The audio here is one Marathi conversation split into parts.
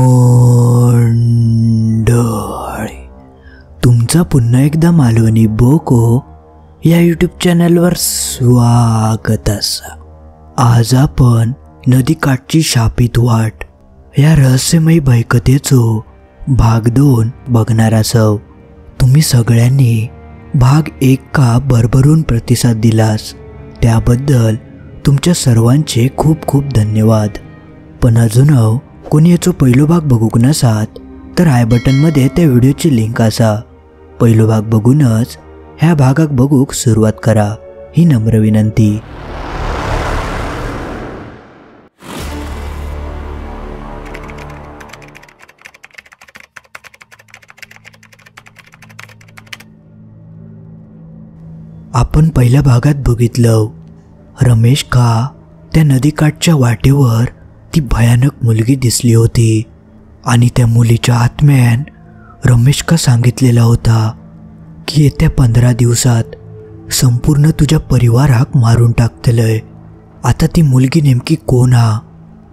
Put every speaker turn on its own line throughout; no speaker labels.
मंडळी, तुमचा पुन्हा एकदा मालवणी बोको या यूट्यूब चॅनलवर स्वागत असा। आज आपण नदीकाठची शापित वाट या रहस्यमयी भयकथेचो भाग 2 बघणार आहोत। तुम्ही सगळ्यांनी भाग 1 का भरभरून प्रतिसाद दिलास त्याबद्दल तुमच्या सर्वांचे खूप खूप धन्यवाद। पण अजून कोणी याचो पहिलो भाग बघूक नसात तर आय बटनमध्ये त्या व्हिडिओची लिंक असा। पहिलो भाग बघूनच ह्या भागाक बघूक सुरुवात करा ही नम्र विनंती। आपण पहिल्या भागात बघितलं रमेश का त्या नदीकाठच्या वाटेवर ती भयानक मुलगी दिसली होती आणि त्या मुलीच्या आत्म्यान रमेश का सांगितलेला होता की येत्या 15 दिवसात संपूर्ण तुझ्या परिवाराक मारून टाकतलय। आता ती मुलगी नेमकी कोण हा?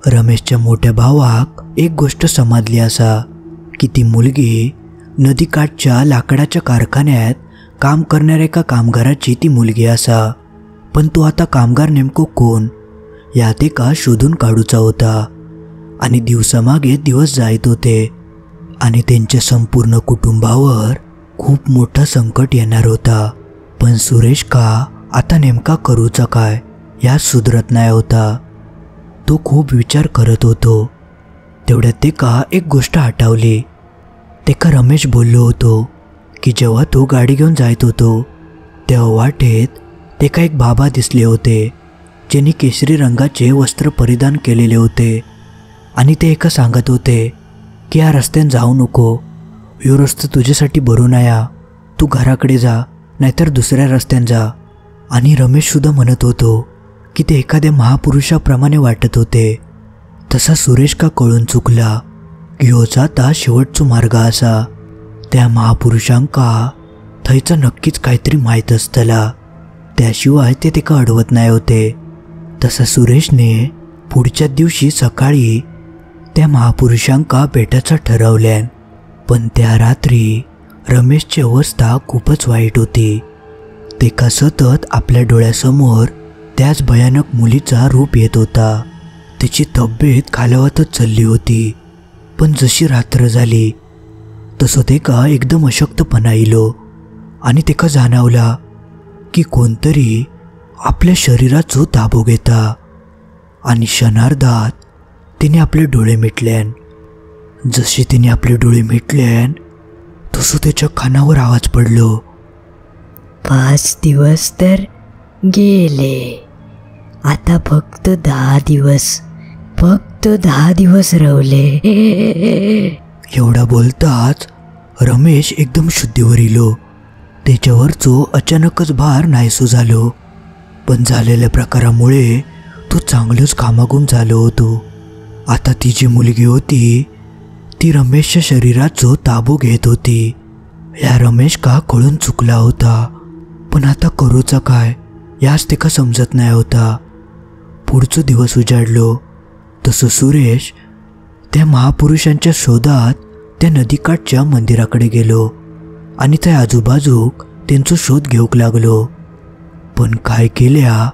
रमेशच्या मोठ्या भावाक एक गोष्ट समजली असा की ती मुलगी नदीकाठच्या लाकडाच्या कारखान्यात काम करणाऱ्या एका कामगाराची ती मुलगी असा। पण तो आता कामगार नेमको कोण यात एका शोधून काढूचा होता आणि दिवसामागे दिवस जायत होते आणि त्यांच्या संपूर्ण कुटुंबावर खूप मोठा संकट येणार होता। पण सुरेश का आता नेमका करूचा काय या सुधरत नाही होता। तो खूप विचार करत होतो तेवढ्यात ते का एक गोष्ट आठवली। ते का रमेश बोललो होतो की जेव्हा तो गाडी घेऊन जायत होतो तेव्हा वाटेत ते का एक बाबा दिसले होते ज्यांनी केशरी रंगाचे वस्त्र परिधान केलेले होते आणि ते एका सांगत होते की या रस्त्याने जाऊ नको, यो रस्ता तुझ्यासाठी बरो नाया, तू घराकडे जा नाहीतर दुसऱ्या रस्त्याने जा। आणि रमेश सुद्धा म्हणत होतो की ते एखाद्या महापुरुषाप्रमाणे वाटत होते। तसा सुरेश का कळून चुकला की ह्योचा आता शेवटचो मार्ग असा। त्या महापुरुषांका थंयचा नक्कीच काहीतरी माहीत असतला, त्याशिवाय ते का अडवत नाही होते। तसा सुरेशने पुढच्या दिवशी सकाळी त्या महापुरुषांका भेटायचं ठरवल्यान। पण त्या रात्री रमेशची अवस्था खूपच वाईट होती। ते का सतत आपल्या डोळ्यासमोर त्याच भयानक मुलीचा रूप येत होता। त्याची तब्येत खालावतच चालली होती। पण जशी रात्र झाली तसं ते का एकदम अशक्तपणा इलो आणि ते का जाणवला की कोणतरी आपल्या शरीराचो ताबो घेता आणि क्षणार्धात तिने आपले डोळे मिटल्यान। जसे तिने आपले डोळे मिटल्यान तसं त्याच्या कानावर आवाज पडलो,
5 दिवस तर गेले, आता फक्त 10 दिवस रवले।
एवढा बोलताच रमेश एकदम शुद्धीवर इलो। त्याच्यावरचो अचानकच भार नाहीसो झालो। पण झालेल्या प्रकारामुळे तो चांगलंच कामागून झालो होतो। आता ती जी मुलगी होती ती रमेशच्या शरीराचो ताबो घेत होती। या रमेश का कळून चुकला होता, पण आता करूचा काय याच ते का समजत नाही होता। पुढचा दिवस उजाडलो तसं सुरेश त्या महापुरुषांच्या शोधात त्या नदीकाठच्या मंदिराकडे गेलो आणि त्या आजूबाजूक त्यांचा शोध घेऊक लागलो। पण काय केल्या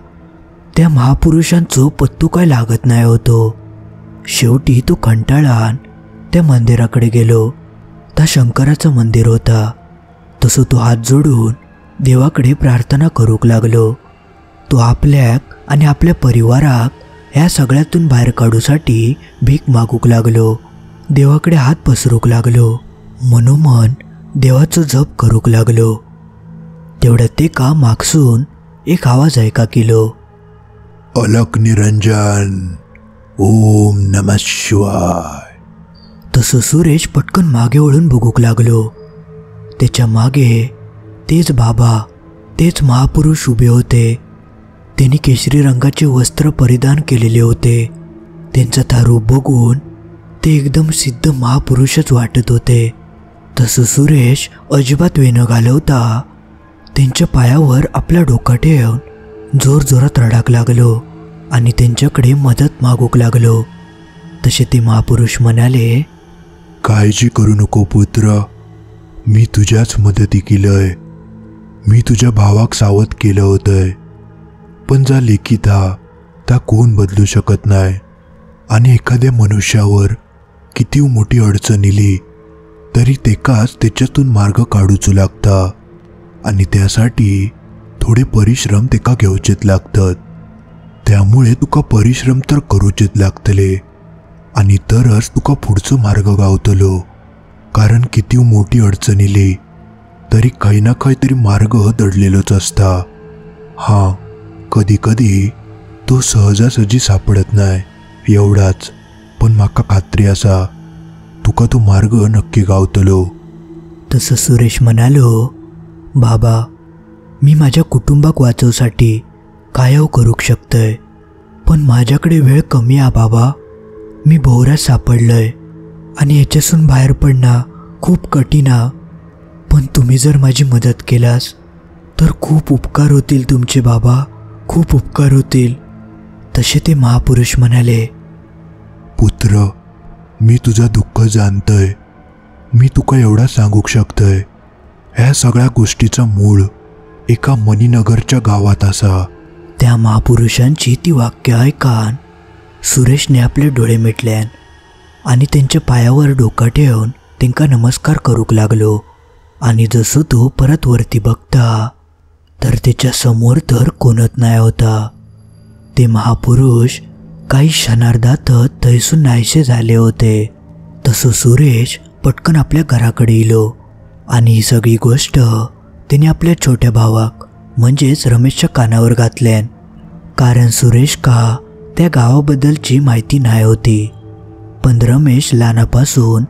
त्या महापुरुषांचो पत्तू काय लागत नाही होतो। शेवटी तो कंटाळान त्या मंदिराकडे गेलो। त्या शंकराचं मंदिर होता। तसं तो हात जोडून देवाकडे प्रार्थना करूक लागलो। तो आपल्याक आणि आपल्या परिवाराक या सगळ्यातून बाहेर काढूसाठी भीक मागूक लागलो। देवाकडे हात पसरूक लागलो, मनोमन देवाचं जप करूक लागलो। तेवढ्यात ते का मागसून एक आवाज ऐका केलो,
अलक निरंजन, ओम नमः शिवाय।
तसं सुरेश पटकन मागे वळून बघूक लागलो। त्याच्या मागे तेच बाबा, तेच महापुरुष उभे होते। त्यांनी केशरी रंगाचे वस्त्र परिधान केलेले होते। त्यांचा था रूप बघून ते एकदम सिद्ध महापुरुषच वाटत होते। तसं सुरेश अजिबात वेळ न घालवता त्यांच्या पायावर आपला डोका ठेवून जोरजोरात रडाक लागलो आणि त्यांच्याकडे मदत मागूक लागलो। तसे ते महापुरुष म्हणाले,
काळजी करू नको पुत्र, मी तुझ्याच मदती केलंय. मी तुझ्या भावाक सावध केलं होतंय, पण जा लेखीत हा ता कोण बदलू शकत नाही. आणि एखाद्या मनुष्यावर किती मोठी अडचण इली तरी तेकाच त्याच्यातून मार्ग काढूचो लागता, आणि त्यासाठी थोडे परिश्रम तेका घेवचेच लागतात. त्यामुळे तुका परिश्रम तर करूचेच लागतले, आणि तरच तुका पुढचो मार्ग गावतलो. कारण किती मोठी अडचण इली तरी काही ना काही तरी मार्ग दडलेलोच असता. हां, कधी कधी तो सहजासहजी सापडत नाही एवढाच, पण म्हाका खात्री असा तुका तो मार्ग नक्की गावतलो.
तसं सुरेश म्हणालो, बाबा मी माझ्या कुटुंबाक वाचवसाठी काय करूक शकतय, पण माझ्याकडे वेळ कमी आहे बाबा. मी भोवऱ्यात सापडलंय आणि ह्याच्यासून बाहेर पडणं खूप कठीण आहे. पण तुम्ही जर माझी मदत केलास तर खूप उपकार होतील तुमचे बाबा, खूप उपकार होतील. तसे ते महापुरुष म्हणाले,
पुत्र मी तुझं दुःख जाणतय. मी तुका एवढा सांगूक शकतय, ह्या सगळ्या गोष्टीचा मूळ एका मणिनगरच्या गावात असा.
त्या महापुरुषांची ती वाक्य ऐकान सुरेशने आपले डोळे मिटल्यान आणि त्यांच्या पायावर डोकं ठेवून त्यांका नमस्कार करूक लागलो. आणि जसं तो परत वरती बघता तर त्याच्या समोर तर कोणत नाही होता. ते महापुरुष काही क्षणार्धातच थैसून नाहीसे झाले होते. तसं सुरेश पटकन आपल्या घराकडे इलो आणि ही सगळी गोष्ट त्याने आपल्या छोट्या भावाक म्हणजेच रमेशच्या कानावर घातल्यान. कारण सुरेश का त्या गावाबद्दलची माहिती नाही होती, पण रमेश लहानापासून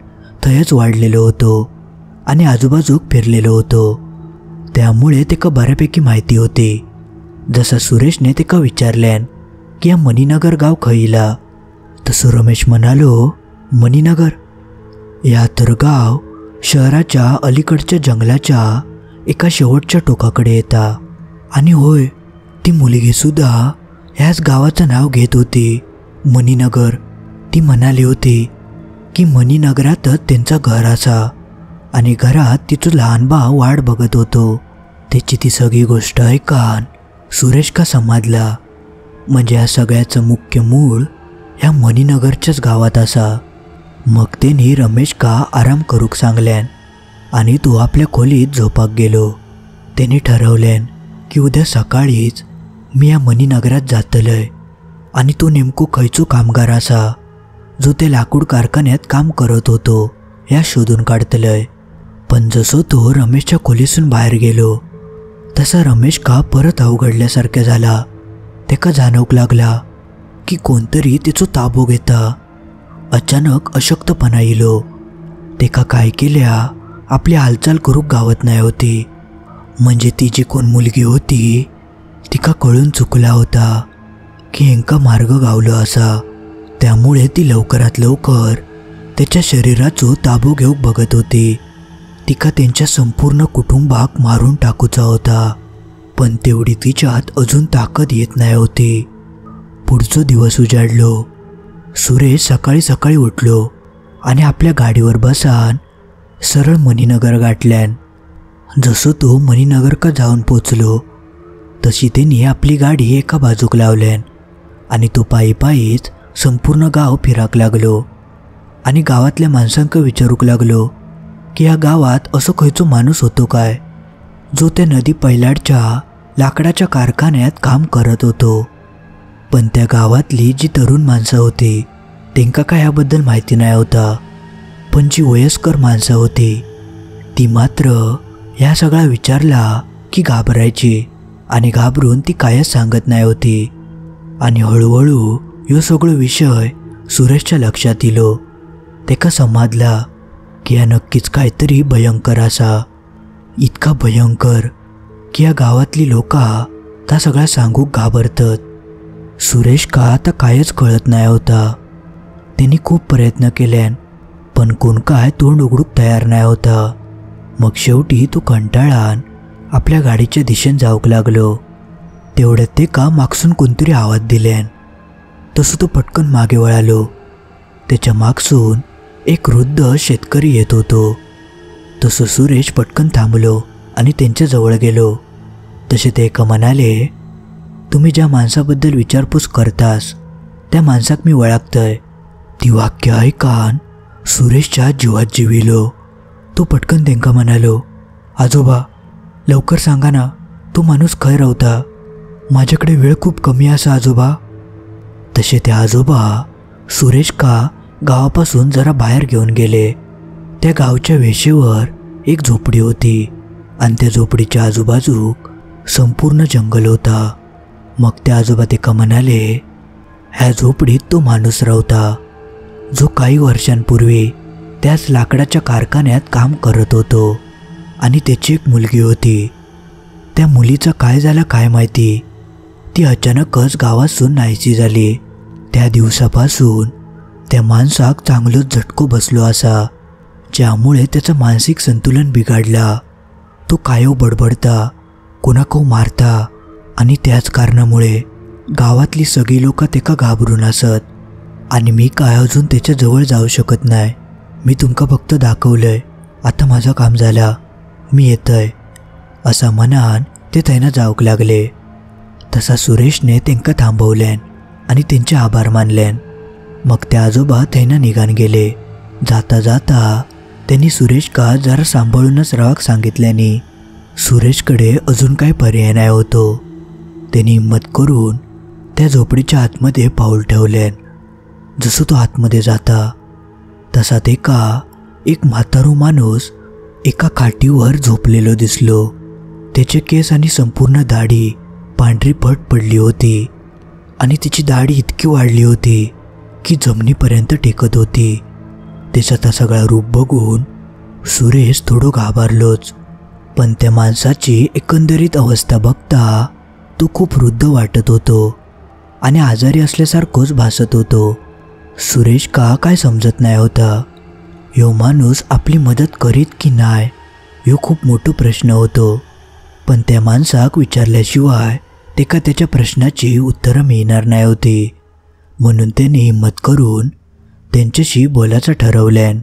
थयच वाढलेलो होतो आणि आजूबाजूक फिरलेलो होतो, त्यामुळे तेका बऱ्यापैकी माहिती होती. जसा सुरेशने तेका विचारल्यान की या मणिनगर गाव खयला, तसं रमेश म्हणालो, मणिनगर या तर गाव शहराच्या अलीकडच्या जंगलाच्या एका शेवटच्या टोकाकडे येता. आणि होय, ती मुलगीसुद्धा ह्याच गावाचं नाव घेत होती, मणिनगर. ती म्हणाली होती की मणिनगरातच त्यांचा घर असा आणि घरात तिचं लहान भाव वाट बघत होतो. त्याची ती सगळी गोष्ट ऐकान सुरेश का समाजला, म्हणजे या सगळ्याचं मुख्य मूळ ह्या मणिनगरच्याच गावात असा. मग त्यांनी रमेश का आराम करूक सांगल्यान आणि तो आपल्या खोलीत झोपाक गेलो. त्यांनी ठरवल्यान की उद्या सकाळीच मी या मणिनगरात जातलय आणि तो नेमको खयचो कामगार असा जो ते लाकूड कारखान्यात काम करत होतो ह्या शोधून काढतलय. पण जसो तो रमेशच्या खोलीसून बाहेर गेलो तसा रमेश का परत अवघडल्यासारखा झाला. तेका जाणवक लागला की कोणतरी तिचो ताबो घेता. अचानक अशक्तपणा इलो. तेका काय केल्या आपली हालचाल करूक गावत नाही होती, म्हणजे ती जी कोण मुलगी होती तिका कळून चुकला होता की हेंका मार्ग गावलो असा. त्यामुळे ती लवकरात लवकर त्याच्या शरीराचो ताबो घेऊक बघत होती. तिका त्यांच्या संपूर्ण कुटुंबाक मारून टाकूचा होता, पण तेवढी तिच्यात अजून ताकद येत नाही होती. पुढचो दिवस उजाडलो. सुरेश सकाळी सकाळी उठलो आणि आपल्या गाडीवर बसान सरळ मणिनगर गाठल्यान. जसं तो मणिनगर का जाऊन पोचलो तशी त्यांनी आपली गाडी एका बाजूक लावल्यान आणि तो पायी पायीच संपूर्ण गाव फिराक लागलो. आणि गावातल्या माणसांक विचारूक लागलो की या गावात असं खयचो माणूस होतो काय जो त्या नदी पैलाडच्या लाकडाच्या कारखान्यात काम करत होतो. पण त्या गावातली जी तरुण माणसं होती त्यांका काय ह्याबद्दल माहिती नाही होता, पण जी वयस्कर माणसं होती ती मात्र ह्या सगळा विचारला की घाबरायची आणि घाबरून ती कायच सांगत नाही होती. आणि हळूहळू ह्यो सगळो विषय सुरेशच्या लक्षात इलो. तेका समजला की या नक्कीच काहीतरी भयंकर असा. इतका भयंकर की या गावातली लोका त्या सगळ्या सांगूक घाबरतात. सुरेश का आता कायच कळत नाही होता. त्यांनी खूप प्रयत्न केल्यान पण कोण काय तोंड उघडूक तयार नाही होता. मग शेवटी तो कंटाळान आपल्या गाडीच्या दिशेने जाऊक लागलो. तेवढ्यात ते का मागसून कोणतरी आवाज दिल्यान. तसं तो पटकन मागे वळालो. त्याच्या मागसून एक वृद्ध शेतकरी येत होतो. तसं सुरेश पटकन थांबलो आणि त्यांच्या जवळ गेलो. तसे ते एका म्हणाले, तुम्ही ज्या माणसाबद्दल विचारपूस करतास त्या माणसाक मी ओळखतोय. ती वाक्य ऐकान सुरेशच्या जीवात जिविलो. तो पटकन तेंका म्हणालो, आजोबा लवकर सांगा ना, तो माणूस खंय रावता? माझ्याकडे वेळ खूप कमी असा आजोबा. तसे ते आजोबा सुरेश का गावापासून जरा बाहेर घेऊन गेले. त्या गावच्या वेशीवर एक झोपडी होती आणि त्या झोपडीच्या आजूबाजूक संपूर्ण जंगल होता. मग त्या आजोबा ते का म्हणाले, ह्या झोपडीत तो माणूस रावता जो काही वर्षांपूर्वी त्याच लाकडाच्या कारखान्यात काम करत होतो आणि त्याची एक मुलगी होती. त्या मुलीचं काय झालं काय माहिती, ती अचानकच गावातून नाहीशी झाली. त्या दिवसापासून त्या माणसाक चांगलंच झटको बसलो असा, ज्यामुळे त्याचं मानसिक संतुलन बिघडला. तो कायो बडबडता, कोणाको मारता आणि त्याच कारणामुळे गावातली सगळी लोक तेका घाबरून असत. आणि मी काय अजून त्याच्या जवळ जाऊ शकत नाही. मी तुमका फक्त दाखवलंय, आता माझं काम झालं, मी येतय असा म्हणान ते थैना जाऊक लागले. तसा सुरेशने त्यांका थांबवल्यान आणि त्यांचे आभार मानल्यान. मग त्या आजोबा थैना निघान गेले. जाता जाता त्यांनी सुरेश का जरा सांभाळूनच राहाक सांगितल्याने सुरेशकडे अजून काही पर्याय नाही होतो. त्यांनी हिंमत करून त्या झोपडीच्या आतमध्ये पाऊल ठेवल्यान. जसं तो आतमध्ये जाता तसा ते का एक म्हातारो माणूस एका खाटीवर झोपलेलो दिसलो. त्याचे केस आणि संपूर्ण दाढी पांढरी फट पडली होती आणि तिची दाढी इतकी वाढली होती की जमिनीपर्यंत टेकत होती. त्याचा सगळा रूप बघून सुरेश थोडं घाबरलोच. पण त्या माणसाची एकंदरीत अवस्था बघता तो खूप वृद्ध वाटत होतो आणि आजारी असल्यासारखंच भासत होतो. सुरेश का काय समजत नाही होता. ह्यो माणूस आपली मदत करीत की नाही ह्यो खूप मोठा प्रश्न होतो. पण त्या माणसाक विचारल्याशिवाय तेका त्याच्या प्रश्नाची उत्तरं मिळणार नाही होती. म्हणून त्याने हिंमत करून त्यांच्याशी बोलायचं ठरवल्यान.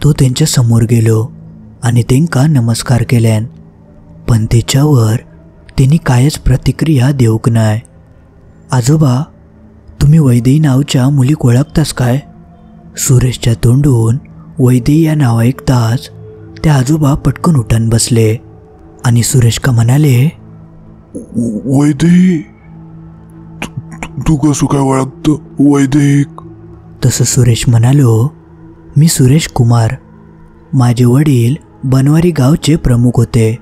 तो त्यांच्या समोर गेलो आणि त्यांका नमस्कार केल्यान. पण त्याच्यावर त्यांनी कायच प्रतिक्रिया देऊक नाही. आजोबा तुम्ही वैदेही नावच्या मुलीक ओळखतास काय? सुरेशच्या तोंडून वैदेही या नाव ऐकताच त्या आजोबा पटकन उठून बसले आणि सुरेश का म्हणाले,
वैदेही? तू कसं काय ओळखतो वैदेही?
तसं सुरेश म्हणालो, मी सुरेश कुमार. माझे वडील बनवारी गावचे प्रमुख होते.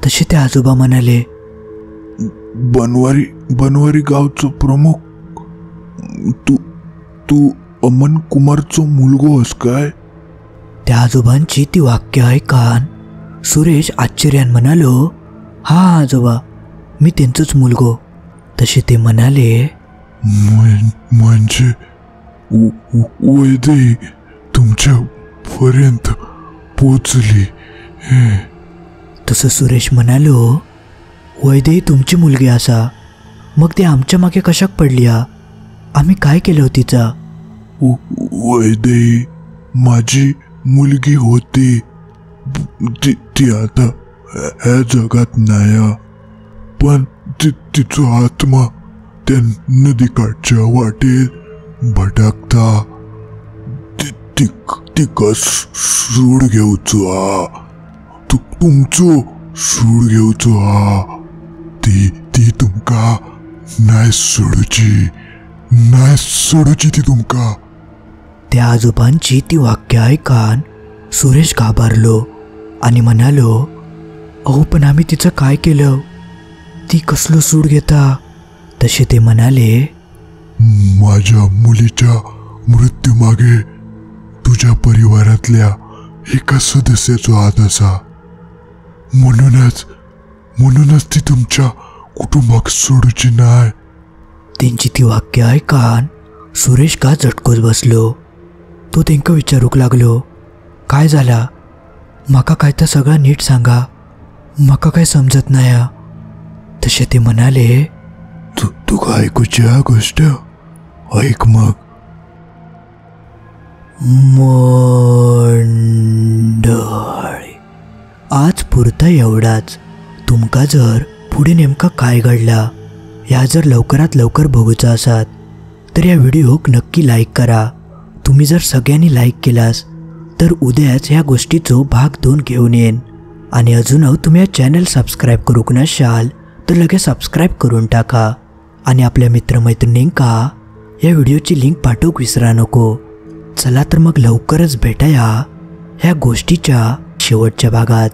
तसे ते आजोबा म्हणाले,
बनवारी गावचं प्रमुख? तू अमन कुमारचो मुलगो हस काय?
त्या आजोबांची ती वाक्य ऐकान सुरेश आश्चर्यान म्हणालो, हा आजोबा, मी त्यांचंच मुलगो. तसे ते म्हणाले,
म्हणजे वैदेही तुमच्यापर्यंत पोचली?
तसं सुरेश म्हणालो, वैदेही तुमची मुलगी असा, मग ती आमच्या मागे कशाक पडली? आम्ही काय केलं तिचा?
वैदेही माझी मुलगी होती. ती आता ह्या जगात नाही, पण तिचा आत्मा त्या नदीकाठच्या वाटेत भटकता. ती कस सूड घेऊचो तुमचो सूड घेऊचो ती तुमका नाही सोडूची ती तुमका.
त्या आजोबांची ती वाक्य ऐकान सुरेश घाबरलो आणि म्हणालो, अहो पण आम्ही तिचं काय केलं? ती कसलं सूड घेता? तसे ते म्हणाले,
माझ्या मुलीच्या मृत्यूमागे तुझ्या परिवारातल्या एका सदस्याचा हात असा. म्हणूनच ती तुमच्या कुटुंबाक सोडूची नाही.
त्यांची ती वाक्य ऐकान सुरेश का झटकोच बसलो. तो तेंका विचारूक लागलो, काय झाला? माका काय तर सगळं नीट सांगा, माका काय समजत नाही. तसे ते म्हणाले,
तुका ऐकूची गोष्ट ऐक. मग
मंडळी, आज पुरता एवढाच. तुमका जर पुढे नेमका काय घडला ह्या जर लवकरात लवकर बघूचा असात तर या व्हिडिओक नक्की लाईक करा. तुम्ही जर सगळ्यांनी लाईक केलास तर उद्याच ह्या गोष्टीचो भाग 2 घेऊन येईन. आणि अजून तुम्ही या चॅनल सबस्क्राईब करूक नसाल तर लगेच सबस्क्राईब करून टाका. आणि आपल्या मित्रमैत्रिणींका या व्हिडिओची लिंक पाठवूक विसरा नको. चला तर मग लवकरच भेटाया ह्या गोष्टीच्या शेवटच्या भागात.